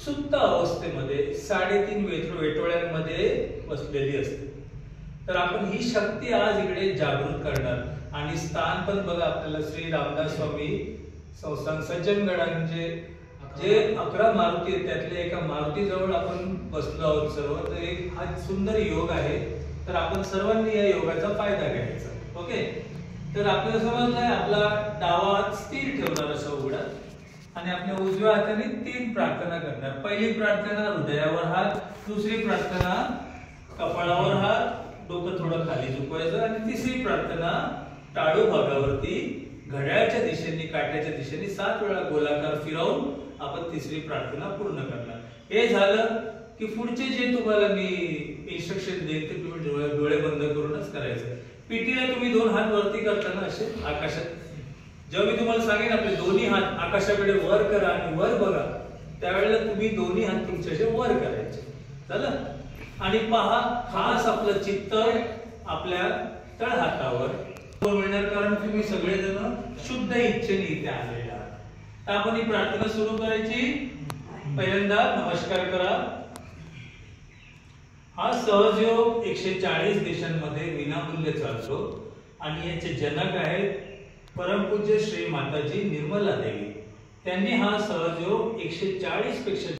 सुप्त अवस्थेमध्ये 3.5 वेटोळ्यांमध्ये बसलेली असते। तर आपण ही शक्ती आज इकडे जागृत करणार आणि स्थान पण बघा आपल्याला श्री रामदास स्वामी संस्थान सज्जनगडांचे जे 11 मारुती आहेत त्यातल्या एका मारुती जवळ आपण बसलो आहोत सर्व। तर एक हा सुंदर योग आहे, तर आपण सर्वांनी या योगाचा फायदा घ्यायचा। ओके, तर आपल्याला समजलंय आपला डावा हात स्थिर ठेवणार असा उघडा आणि आपल्या उजव्या हाताने 3 प्रार्थना करणार। पहिली प्रार्थना हृदयावर हात, दुसरी प्रार्थना कपाळावर हात, डोकं थोडं खाली झुकवायचं आणि तिसरी प्रार्थना टाळू भागावरती घड्याळाच्या दिशेने काट्याच्या दिशेने 7 वेळा गोलाकार फिरवून आपण तिसरी प्रार्थना पूर्ण करणार। हे झालं की पुढचे जे तुम्हाला मी इन्स्ट्रक्शन देईन ते तुम्ही डोळे बंद करूनच करायचं। पीटीला तुम्ही 2 हात वरती करताना असे आकाशात, जेव्हा मी तुम्हाला सांगेन आपले दोन्ही हात आकाशाकडे वर करा आणि वर बघा, त्यावेळेला तुम्ही दोन्ही हात तुमचे असे वर करायचे। झालं? आणि पहा खास आपलं चित्त आपल्या तळ हातावर मिळणार, कारण तुम्ही सगळेजण शुद्ध इच्छेने इथे आलेले आहात। तर आपण ही प्रार्थना सुरू करायची। पहिल्यांदा नमस्कार करा। हा सहजयोग 140 देशांमध्ये विनामूल्य चालतो आणि याचे जनक आहेत परमपूज्य श्री माताजी निर्मला देवी। त्यांनी हा सहजयोग 140 पेक्षा